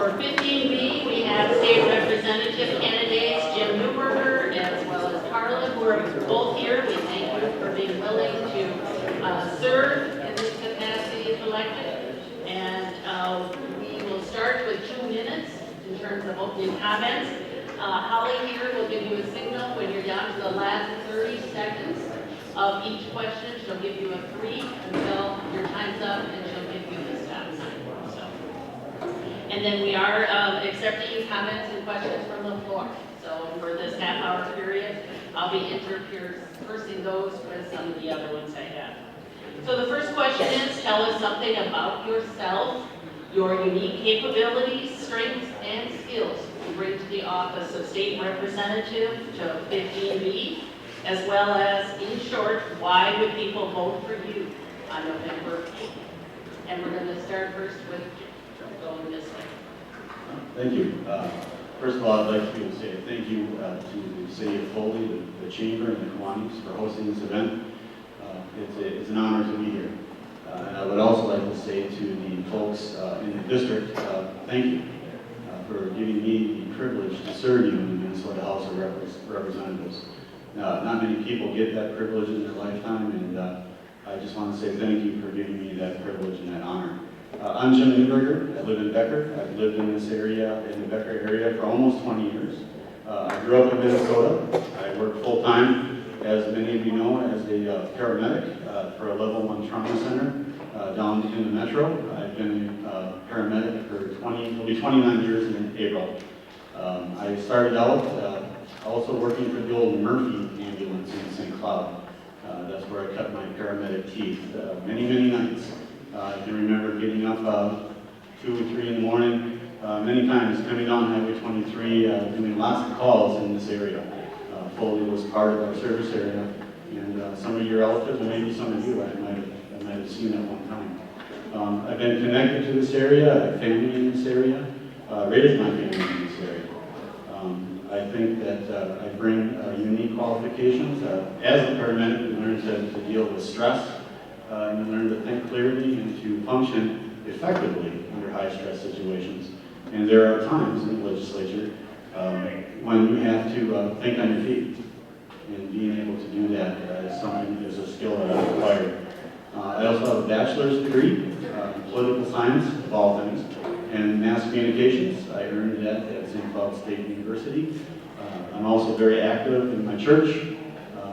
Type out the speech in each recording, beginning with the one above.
For 15B, we have state representative candidates Jim Newberger as well as Carla, who are both here. We thank you for being willing to serve in this capacity if elected. And we will start with 2 minutes in terms of opening comments. Holly here will give you a signal when you're down to the last 30 seconds of each question. She'll give you a 3 until your time's up, and she'll give you the stop sign. And then we are accepting comments and questions from the floor. So for this half-hour period, I'll be interspersing those with some of the other ones I have. So the first question is, tell us something about yourself, your unique capabilities, strengths, and skills you bring to the office of state representative to 15B, as well as, in short, why would people vote for you on November 8th? And we're going to start first with going this way. Thank you. First of all, I'd like to say thank you to the City of Foley, the Chamber, and the Kiwanis for hosting this event. It's an honor to be here. And I would also like to say to the folks in the district, thank you for giving me the privilege to serve you in the Minnesota House of Representatives. Not many people get that privilege in their lifetime, and I just want to say thank you for giving me that privilege and that honor. I'm Jim Newberger. I live in Becker. I've lived in this area, in the Becker area, for almost 20 years. I grew up in Minnesota. I work full-time, as many of you know, as a paramedic for a level 1 trauma center down in the metro. I've been a paramedic for it'll be 29 years in April. I started out also working for the old Murphy ambulance in St. Cloud. That's where I cut my paramedic teeth many, many nights. I can remember getting up 2 or 3 in the morning, many times coming down Highway 23, doing lots of calls in this area. Foley was part of our service area, and some of your relatives, and maybe some of you, I might have seen at one time. I've been connected to this area. I have family in this area, raised my family in this area. I think that I bring unique qualifications. As a paramedic, we learn to deal with stress. And learn to think clearly and to function effectively under high-stress situations. And there are times in the legislature when you have to think on your feet. And being able to do that is a skill that I acquired. I also have a bachelor's degree in political science, of all things, and mass communications. I earned that at St. Cloud State University. I'm also very active in my church.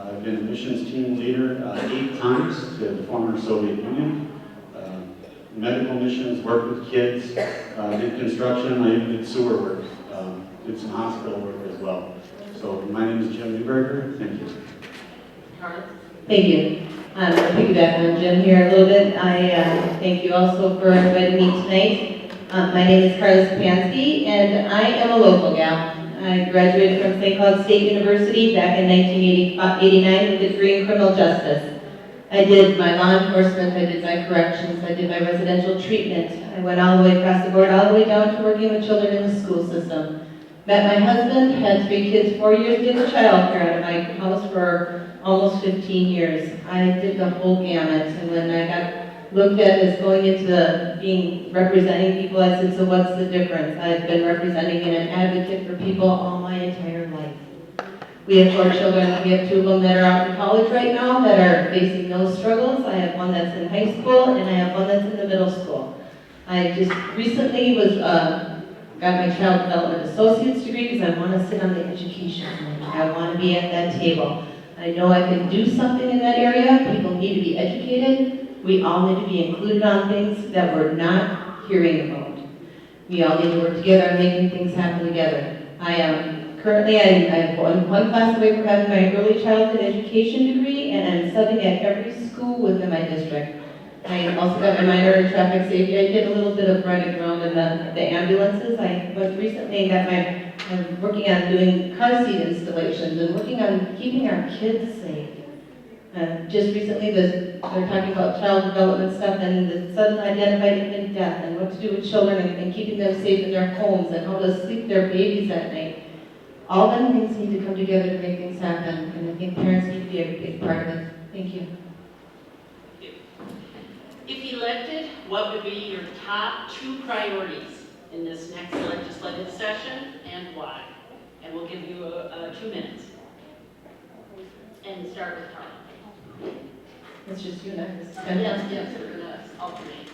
I've been a missions team leader 8 times to the former Soviet Union. Medical missions, worked with kids, did construction, I even did sewer work, did some hospital work as well. So my name is Jim Newberger. Thank you. Carla? Thank you. I'll piggyback on Jim here a little bit. I thank you also for inviting me tonight. My name is Carla Stepanski, and I am a local gal. I graduated from St. Cloud State University back in 1989 with a degree in criminal justice. I did my law enforcement, I did my corrections, I did my residential treatment. I went all the way across the board, all the way down to working with children in the school system. Met my husband, had 3 kids, 4 years, did the child care at my house for almost 15 years. I did the whole gamut, and when I got looked at as going into representing people, I said, so what's the difference? I've been representing and an advocate for people all my entire life. We have 4 children. We have 2 of them that are out in college right now that are facing those struggles. I have one that's in high school, and I have one that's in the middle school. I just recently got my child development associate's degree because I want to sit on the education committee. I want to be at that table. I know I can do something in that area. People need to be educated. We all need to be included on things that we're not hearing about. We all need to work together on making things happen together. Currently I'm one class away from having my early childhood education degree, and I'm subbing at every school within my district. I also got my minor in traffic safety. I did a little bit of running around in the ambulances. I was recently I'm working on doing car seat installations and working on keeping our kids safe. Just recently, they're talking about child development stuff and the sudden identified infant death and what to do with children and keeping them safe in their homes and how to sleep their babies at night. All them things need to come together to make things happen, and I think parents need to be a big part of it. Thank you. If elected, what would be your top 2 priorities in this next legislative session and why. And we'll give you 2 minutes. And start with Carla. It's just you and I. This is Yes, we're gonna alternate.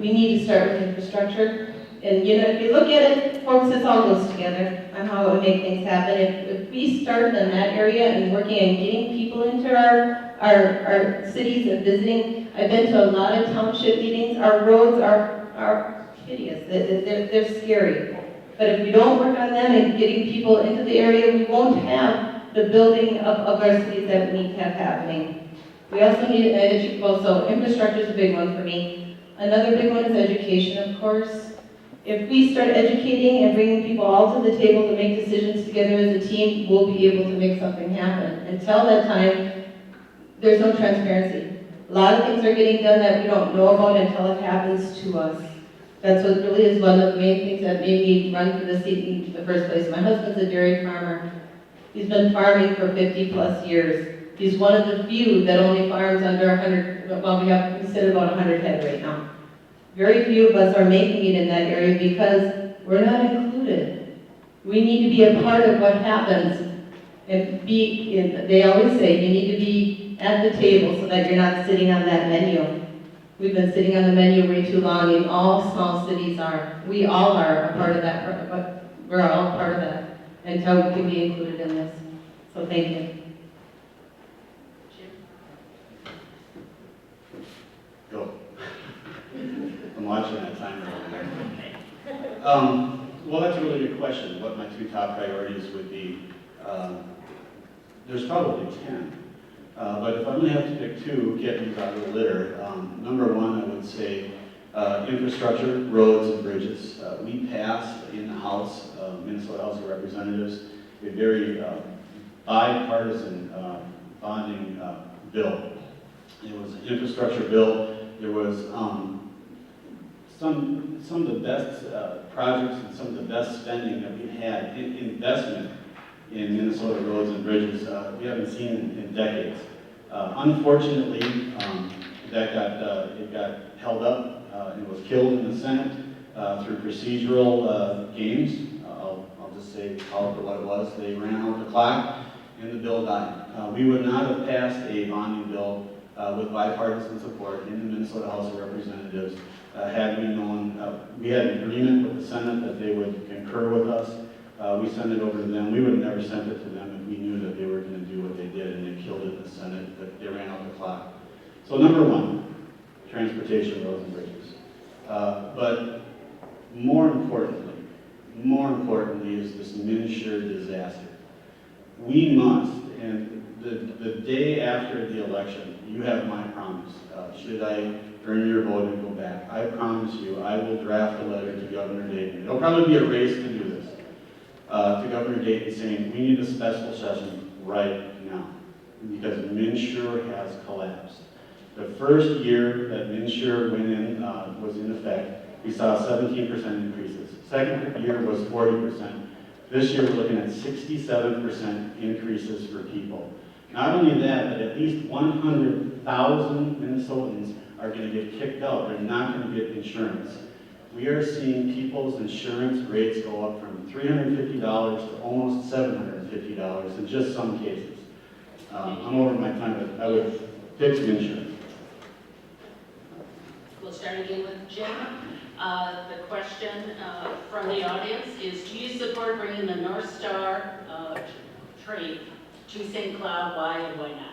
We need to start with infrastructure. And you know, if you look at it, folks, this all goes together on how it would make things happen. If we start in that area and working on getting people into our cities and visiting, I've been to a lot of township meetings. Our roads are hideous. They're scary. But if we don't work on them and getting people into the area, we won't have the building of our cities that we need to have happening. We also need so infrastructure is a big one for me. Another big one is education, of course. If we start educating and bringing people all to the table to make decisions together as a team, we'll be able to make something happen. Until that time, there's no transparency. A lot of things are getting done that we don't know about until it happens to us. That's what really is one of the main things that made me run for the seat in the first place. My husband's a dairy farmer. He's been farming for 50 plus years. He's one of the few that only farms under 100, well, we sit about 100 head right now. Very few of us are making it in that area because we're not included. We need to be a part of what happens and they always say you need to be at the table so that you're not sitting on that menu. We've been sitting on the menu way too long, and all small cities are. We all are a part of that, but we're all part of that until we can be included in this. So thank you. Go. I'm watching that timer over there. Well, that's a really good question. What my 2 top priorities would be. There's probably 10. But if I'm going to have to pick 2, get these out of the litter, number 1, I would say infrastructure, roads and bridges. We passed in the House, Minnesota House of Representatives, a very bipartisan bonding bill. It was an infrastructure bill. There was some of the best projects and some of the best spending that we've had in investment in Minnesota roads and bridges we haven't seen in decades. Unfortunately, it got held up. It was killed in the Senate through procedural games. I'll just say, call it for what it was. They ran out the clock and the bill died. We would not have passed a bonding bill with bipartisan support in the Minnesota House of Representatives had we known. We had an agreement with the Senate that they would concur with us. We sent it over to them. We would have never sent it to them if we knew that they were going to do what they did, and they killed it in the Senate, but they ran out the clock. So number 1, transportation, roads, and bridges. But more importantly is this uninsured disaster. We must, and the day after the election, you have my promise. Should I earn your vote and go back, I promise you I will draft a letter to Governor Dayton. It'll probably be a race to do this. To Governor Dayton saying, we need a special session right now because MNsure has collapsed. The first year that MNsure went in, was in effect, we saw 17% increases. Second year was 40%. This year we're looking at 67% increases for people. Not only that, but at least 100,000 Minnesotans are going to get kicked out. They're not going to get insurance. We are seeing people's insurance rates go up from $350 to almost $750 in just some cases. I'm over my time, but I would fix insurance. We'll start again with Jim. The question from the audience is, do you support bringing the North Star train to St. Cloud? Why and why not?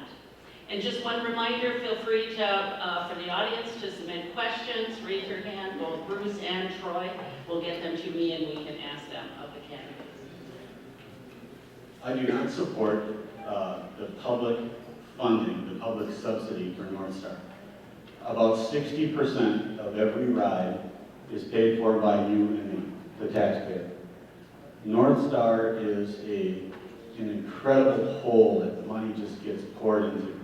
And just one reminder, feel free to, for the audience, to submit questions. Raise your hand, both Bruce and Troy. We'll get them to me and we can ask them of the candidates. I do not support the public funding, the public subsidy for North Star. About 60% of every ride is paid for by you and me, the taxpayer. North Star is an incredible hole that the money just gets poured into.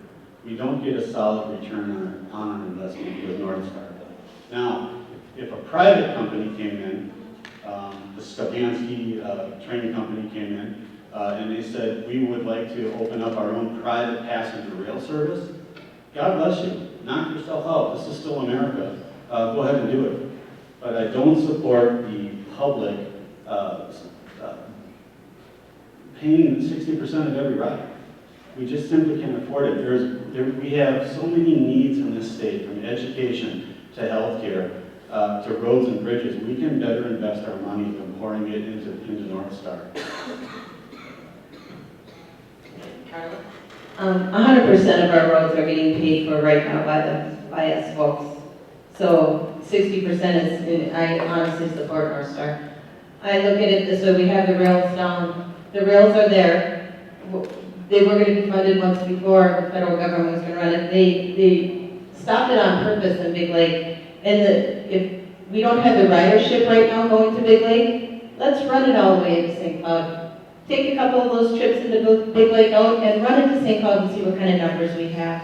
We don't get a solid return on our investment with North Star. Now, if a private company came in, the Stefanski training company came in, and they said, we would like to open up our own private passenger rail service, God bless you. Knock yourself out. This is still America. Go ahead and do it. But I don't support the public paying 60% of every ride. We just simply can't afford it. We have so many needs in this state, from education to healthcare to roads and bridges. We can better invest our money than pouring it into North Star. Carla? 100% of our roads are getting paid for right now by us folks. So 60% is, I honestly support North Star. I look at it this way: we have the rails down. The rails are there. They were going to be funded once before the federal government was going to run it. They stopped it on purpose in Big Lake. And if we don't have the ridership right now going to Big Lake, let's run it all the way to St. Cloud. Take a couple of those trips into Big Lake out and run into St. Cloud and see what kind of numbers we have.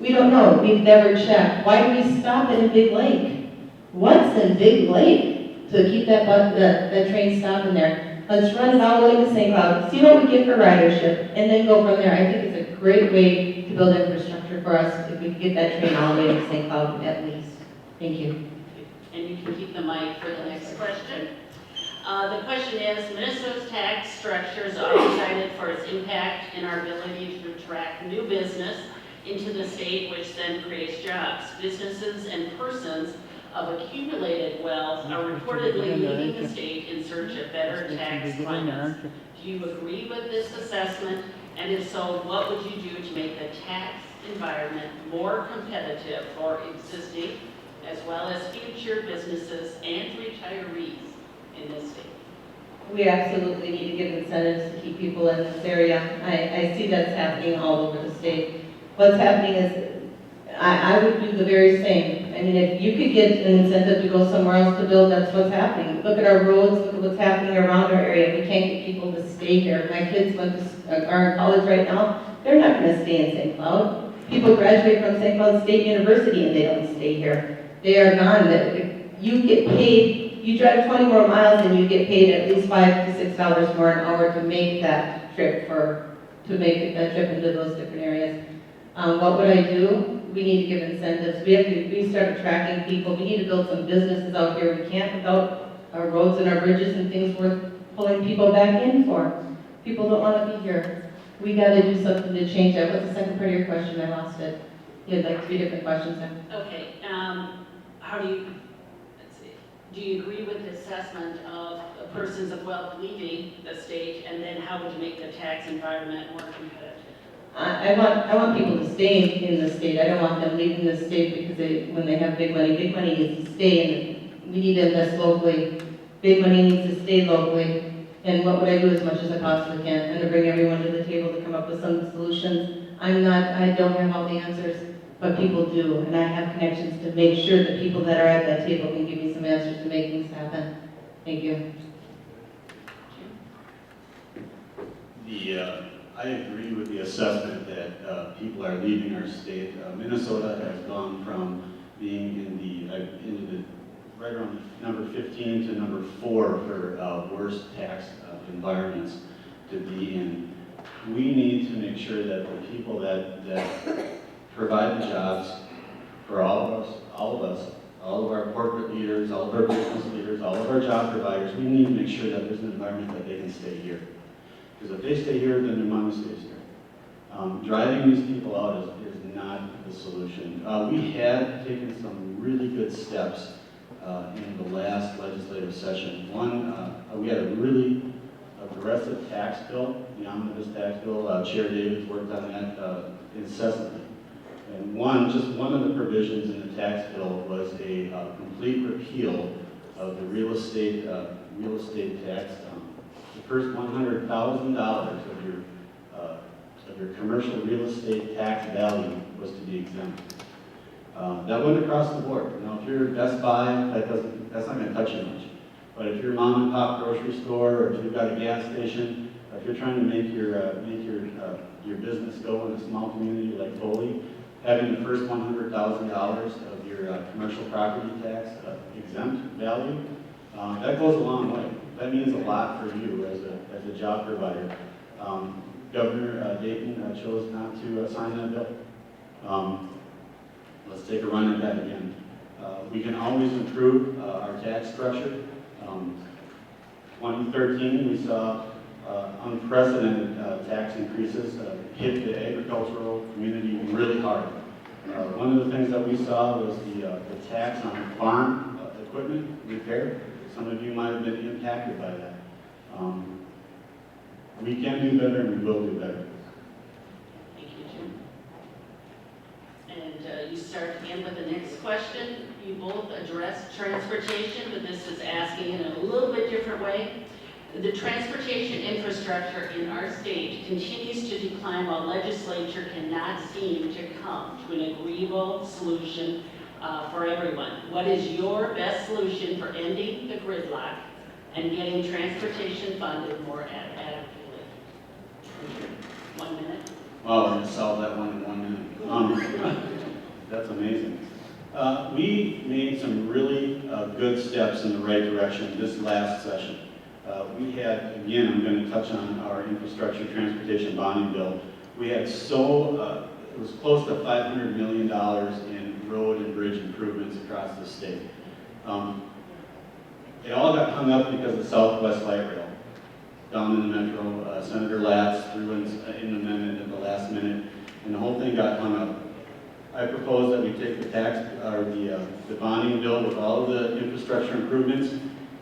We don't know. We've never checked. Why do we stop it in Big Lake? What's in Big Lake to keep that train stopping there? Let's run it all the way to St. Cloud, see what we get for ridership, and then go from there. I think it's a great way to build infrastructure for us if we can get that train all the way to St. Cloud at least. Thank you. And you can keep the mic for the next question. The question is, Minnesota's tax structure is often cited for its impact in our ability to attract new business into the state, which then creates jobs. Businesses and persons of accumulated wealth are reportedly leaving the state in search of better tax climates. Do you agree with this assessment? And if so, what would you do to make the tax environment more competitive for existing as well as future businesses and retirees in this state? We absolutely need to give incentives to keep people in this area. I see that's happening all over the state. What's happening is, I would do the very same. I mean, if you could get an incentive to go somewhere else to build, that's what's happening. Look at our roads, look at what's happening around our area. We can't get people to stay here. My kids are in college right now. They're not going to stay in St. Cloud. People graduate from St. Cloud State University and they don't stay here. They are gone. You get paid, you drive 20 more miles and you get paid at least $5 to $6 more an hour to make that trip into those different areas. What would I do? We need to give incentives. We start attracting people. We need to build some businesses out here. We can't without our roads and our bridges and things worth pulling people back in for. People don't want to be here. We got to do something to change that. What's the second part of your question? I lost it. You had like 3 different questions there. Okay, how do you, let's see, do you agree with the assessment of persons of wealth leaving the state, and then how would you make the tax environment more competitive? I want people to stay in the state. I don't want them leaving the state because when they have big money needs to stay, and we need to invest locally. Big money needs to stay locally. And what would I do as much as I possibly can, and to bring everyone to the table to come up with some solutions. I don't have all the answers, but people do, and I have connections to make sure that people that are at that table can give me some answers to make things happen. Thank you. I agree with the assessment that people are leaving our state. Minnesota has gone from being in the right around number 15 to number 4 for worst tax environments to be in. We need to make sure that the people that provide the jobs for all of us, all of our corporate leaders, all of our business leaders, all of our job providers, we need to make sure that there's an environment that they can stay here. Because if they stay here, then their money stays here. Driving these people out is not the solution. We had taken some really good steps in the last legislative session. One, we had a really aggressive tax bill, the omnibus tax bill. Chair Davids worked on that incessantly. And just one of the provisions in the tax bill was a complete repeal of the real estate tax. The first $100,000 of your commercial real estate tax value was to be exempt. That went across the board. Now, if you're Best Buy, that's not going to touch you much. But if you're a mom and pop grocery store, or if you've got a gas station, or if you're trying to make your business go in a small community like Foley, having the first $100,000 of your commercial property tax exempt value, that goes a long way. That means a lot for you as a job provider. Governor Dayton chose not to sign that bill. Let's take a run at that again. We can always improve our tax structure. 2013, we saw unprecedented tax increases hit the agricultural community really hard. One of the things that we saw was the tax on farm equipment repair. Some of you might have been impacted by that. We can do better and we will do better. Thank you, Jim. And you start again with the next question. You both addressed transportation, but this is asking in a little bit different way. The transportation infrastructure in our state continues to decline while legislature cannot seem to come to an agreeable solution for everyone. What is your best solution for ending the gridlock and getting transportation funded more adequately? 1 minute. Wow, we're going to solve that one in 1 minute. That's amazing. We made some really good steps in the right direction this last session. We had, again, I'm going to touch on our infrastructure transportation bonding bill. We had it was close to $500 million in road and bridge improvements across the state. It all got hung up because of Southwest Light Rail. Down in the metro, Senator Latz threw in an amendment at the last minute, and the whole thing got hung up. I propose that we take the bonding bill with all of the infrastructure improvements.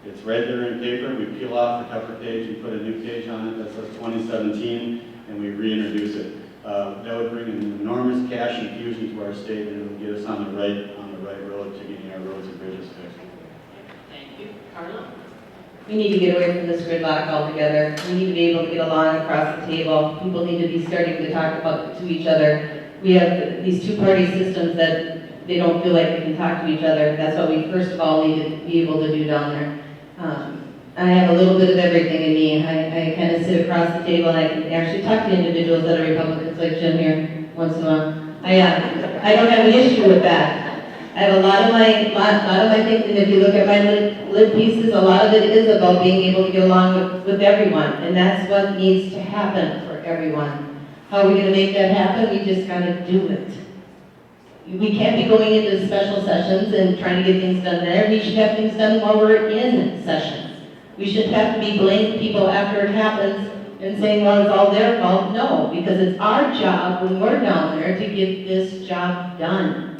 It's right there in paper. We peel off the cover page and put a new page on it that says 2017, and we reintroduce it. That would bring an enormous cash infusion to our state, and it would get us on the right road to getting our roads and bridges fixed. Thank you. Carla? We need to get away from this gridlock altogether. We need to be able to get along across the table. People need to be starting to talk to each other. We have these two-party systems that they don't feel like they can talk to each other. That's what we first of all need to be able to do down there. I have a little bit of everything in me. I kind of sit across the table and I can actually talk to individuals that are Republicans like Jim here once in a while. I don't have an issue with that. I have a lot of my things, and if you look at my lit pieces, a lot of it is about being able to get along with everyone, and that's what needs to happen for everyone. How are we going to make that happen? We just got to do it. We can't be going into special sessions and trying to get things done there. We should have things done while we're in sessions. We shouldn't have to be blaming people after it happens and saying, well, it's all their fault. No, because it's our job when we're down there to get this job done.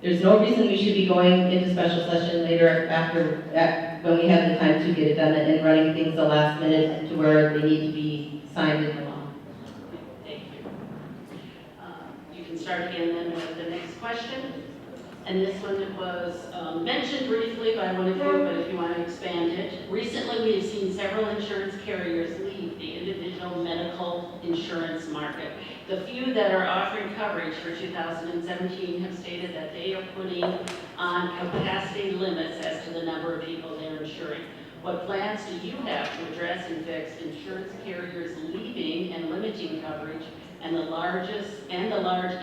There's no reason we should be going into special session later when we have the time to get it done and running things the last minute to where they need to be signed into law. Thank you. You can start again then with the next question. And this one was mentioned briefly by one of you, but if you want to expand it. Recently, we have seen several insurance carriers leave the individual medical insurance market. The few that are offering coverage for 2017 have stated that they are putting on capacity limits as to the number of people they're insuring. What plans do you have to address and fix insurance carriers leaving and limiting coverage and the large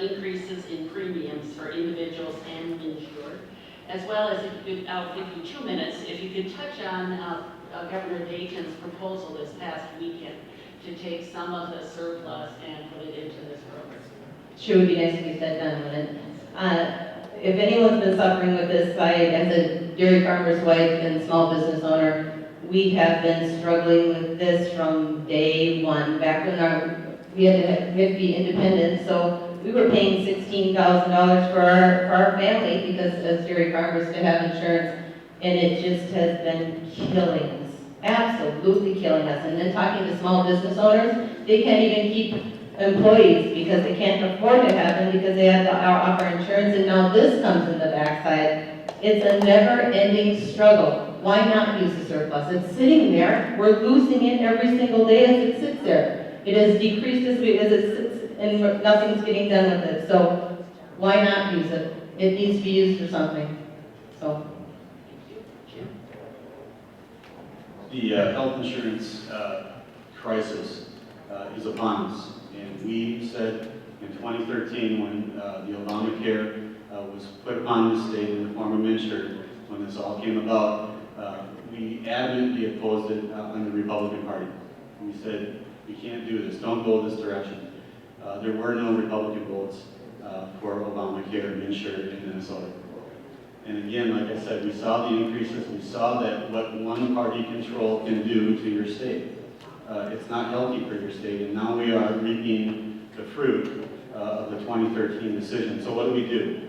increases in premiums for individuals and insured? As well as, if you could, I'll give you 2 minutes, if you could touch on Governor Dayton's proposal this past weekend to take some of the surplus and put it into this program. Sure, it would be nice to get that done, wouldn't it? If anyone's been suffering with this, as a dairy farmer's wife and small business owner, we have been struggling with this from day one. Back when we had to be independent, so we were paying $16,000 for our family because as dairy farmers to have insurance, and it just has been killing us, absolutely killing us. And then talking to small business owners, they can't even keep employees because they can't afford to have them because they have to offer insurance, and now this comes in the backside. It's a never-ending struggle. Why not use the surplus? It's sitting there. We're losing it every single day as it sits there. It has decreased as it sits, and nothing's getting done with it. So why not use it? It needs to be used for something. So. The health insurance crisis is upon us. And we said in 2013 when the Obamacare was put upon the state in the form of insured, when this all came about, we adamantly opposed it on the Republican Party. We said, we can't do this, don't go this direction. There were no Republican votes for Obamacare insured in Minnesota. And again, like I said, we saw the increases, we saw that what one party control can do to your state. It's not healthy for your state, and now we are reaping the fruit of the 2013 decision. So what do?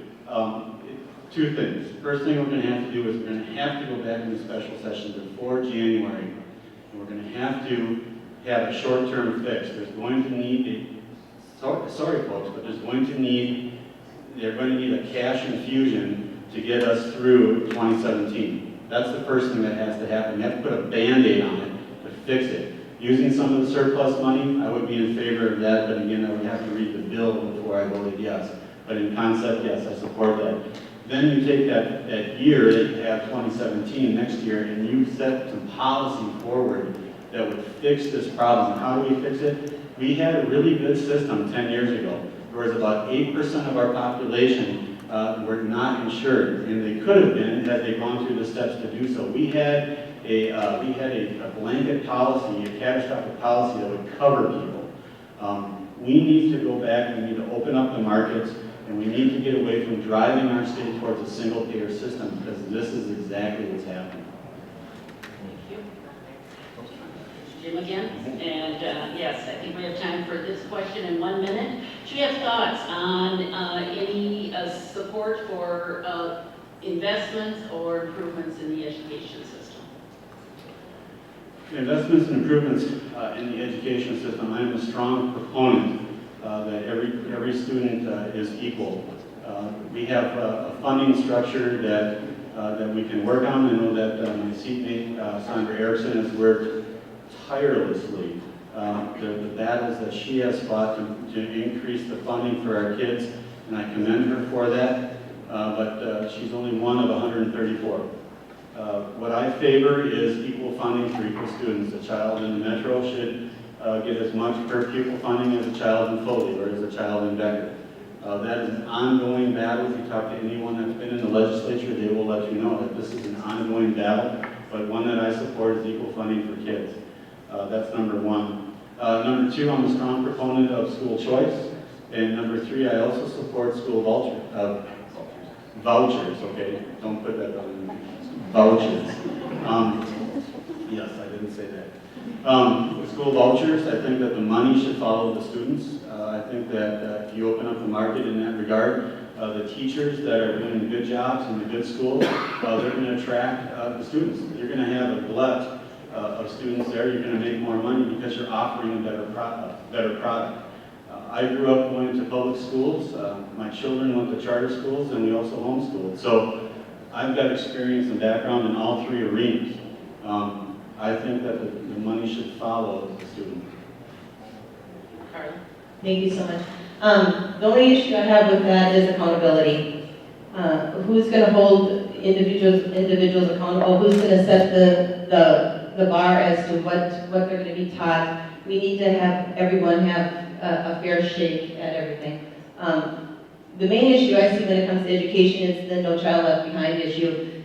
Two things. First thing we're going to have to do is we're going to have to go back into special session before January, and we're going to have a short-term fix. There's going to need sorry folks, but they're going to need a cash infusion to get us through 2017. That's the first thing that has to happen. You have to put a Band-Aid on it to fix it. Using some of the surplus money, I would be in favor of that, but again, I would have to read the bill before I voted yes. But in concept, yes, I support that. Then you take that year that you have 2017 next year, and you set some policy forward that would fix this problem. How do we fix it? We had a really good system 10 years ago. There was about 8% of our population were not insured, and they could have been had they gone through the steps to do so. We had a blanket policy, a catastrophic policy that would cover people. We need to go back, we need to open up the markets, and we need to get away from driving our state towards a single-payer system, because this is exactly what's happening. Thank you. Jim again, and yes, I think we have time for this question in 1 minute. Do you have thoughts on any support for investments or improvements in the education system? Investments and improvements in the education system, I am a strong proponent that every student is equal. We have a funding structure that we can work on. I know that my seatmate, Sandra Erickson, has worked tirelessly the battles that she has fought to increase the funding for our kids, and I commend her for that, but she's only one of 134. What I favor is equal funding for equal students. A child in the metro should get as much per pupil funding as a child in Foley or as a child in Becker. That is an ongoing battle. If you talk to anyone that's been in the legislature, they will let you know that this is an ongoing battle, but one that I support is equal funding for kids. That's number one. Number two, I'm a strong proponent of school choice. And number three, I also support school vouchers, okay? Don't put that on me. Vouchers. Yes, I didn't say that. School vouchers, I think that the money should follow the students. I think that if you open up the market in that regard, the teachers that are doing the good jobs in the good schools, they're going to attract the students. You're going to have a glut of students there. You're going to make more money because you're offering a better product. I grew up going to public schools. My children went to charter schools, and we also homeschooled. So I've got experience and background in all three arenas. I think that the money should follow the student. Carla? Thank you so much. The only issue I have with that is accountability. Who's going to hold individuals accountable? Who's going to set the bar as to what they're going to be taught? We need to have everyone have a fair shake at everything. The main issue I see when it comes to education is the No Child Left Behind issue.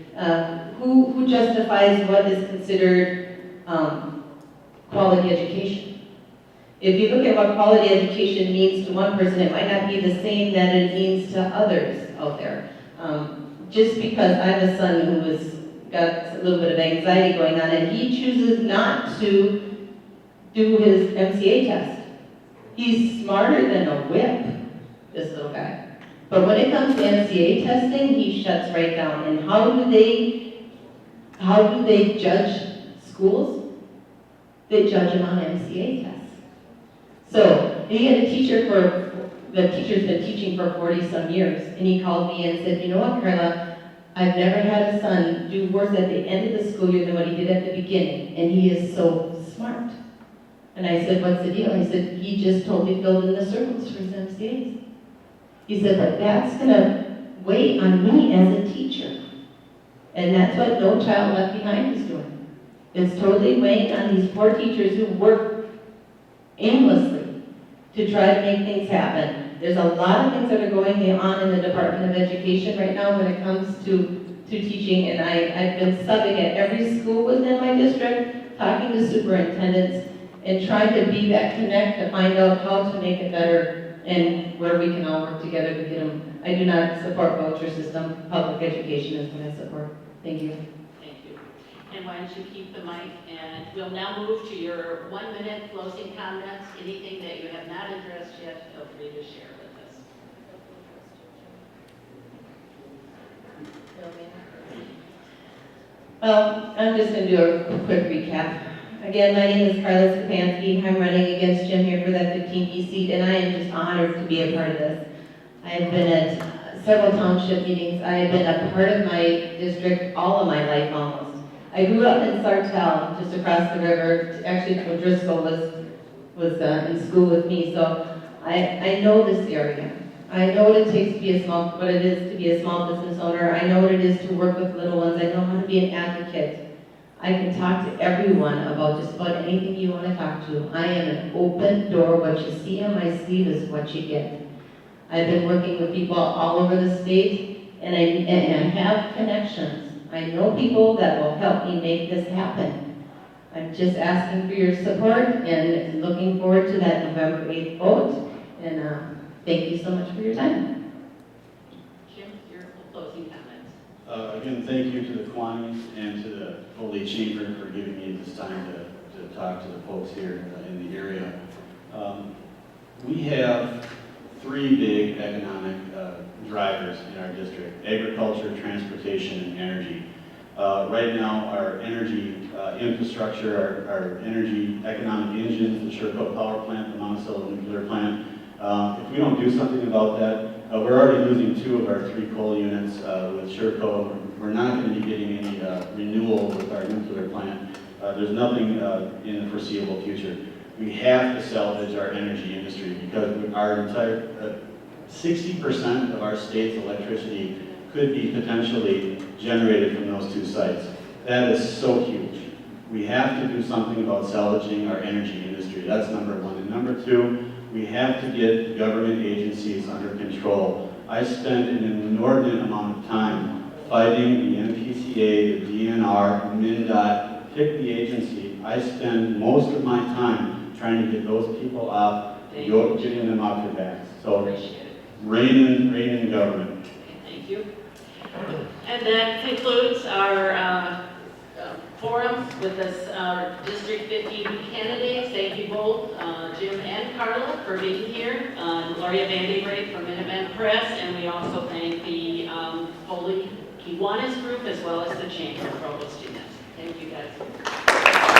Who justifies what is considered quality education? If you look at what quality education means to one person, it might not be the same that it means to others out there. Just because I have a son who has got a little bit of anxiety going on, and he chooses not to do his MCA test. He's smarter than a whip, this little guy. But when it comes to MCA testing, he shuts right down. And how do they judge schools? They judge them on MCA tests. So he had a teacher the teacher's been teaching for 40-some years, and he called me and said, you know what, Carla, I've never had a son do worse at the end of the school year than what he did at the beginning, and he is so smart. And I said, what's the deal? He said, he just totally filled in the circles for his MCAs. He said, but that's going to weigh on me as a teacher. And that's what No Child Left Behind is doing. It's totally weighing on these poor teachers who work aimlessly to try to make things happen. There's a lot of things that are going on in the Department of Education right now when it comes to teaching, and I've been subbing at every school within my district, talking to superintendents, and trying to be that connect to find out how to make it better and where we can all work together to get them. I do not support voucher system, public education is what I support. Thank you. Thank you. And why don't you keep the mic, and we'll now move to your 1-minute closing comments. Anything that you have not addressed yet, feel free to share with us. Well, I'm just going to do a quick recap. Again, my name is Carla Stefanski. I'm running against Jim here for that 15E seat, and I am just honored to be a part of this. I have been at several township meetings. I have been a part of my district all of my life almost. I grew up in Sartell, just across the river. Actually, O'Driscoll was in school with me, so I know this area. I know what it takes to be what it is to be a small business owner. I know what it is to work with little ones. I know how to be an advocate. I can talk to everyone about just about anything you want to talk to. I am an open door. What you see on my sleeve is what you get. I've been working with people all over the state, and I have connections. I know people that will help me make this happen. I'm just asking for your support and looking forward to that November 8th vote. And thank you so much for your time. Jim, your closing comments. Again, thank you to the Kiwanis and to the Foley Chamber for giving me this time to talk to the folks here in the area. We have three big economic drivers in our district: agriculture, transportation, and energy. Right now, our energy infrastructure, our energy economic engines, the Sherco Power Plant, the Monticello Nuclear Plant, if we don't do something about that, we're already losing 2 of our 3 coal units with Sherco. We're not going to be getting any renewal with our nuclear plant. There's nothing in the foreseeable future. We have to salvage our energy industry because our entire 60% of our state's electricity could be potentially generated from those 2 sites. That is so huge. We have to do something about salvaging our energy industry. That's number 1. And number 2, we have to get government agencies under control. I spend an inordinate amount of time fighting the MPCA, the DNR, MnDOT, pick the agency. I spend most of my time trying to get those people off, getting them off their backs. So, Appreciate it. rein in government. Thank you. And that concludes our forum with this District 50 candidates. Thank you both, Jim and Carla, for being here. Gloria Vandenbrake from Minuteman Press, and we also thank the Foley Kiwanis Group as well as the Chamber for hosting this. Thank you guys.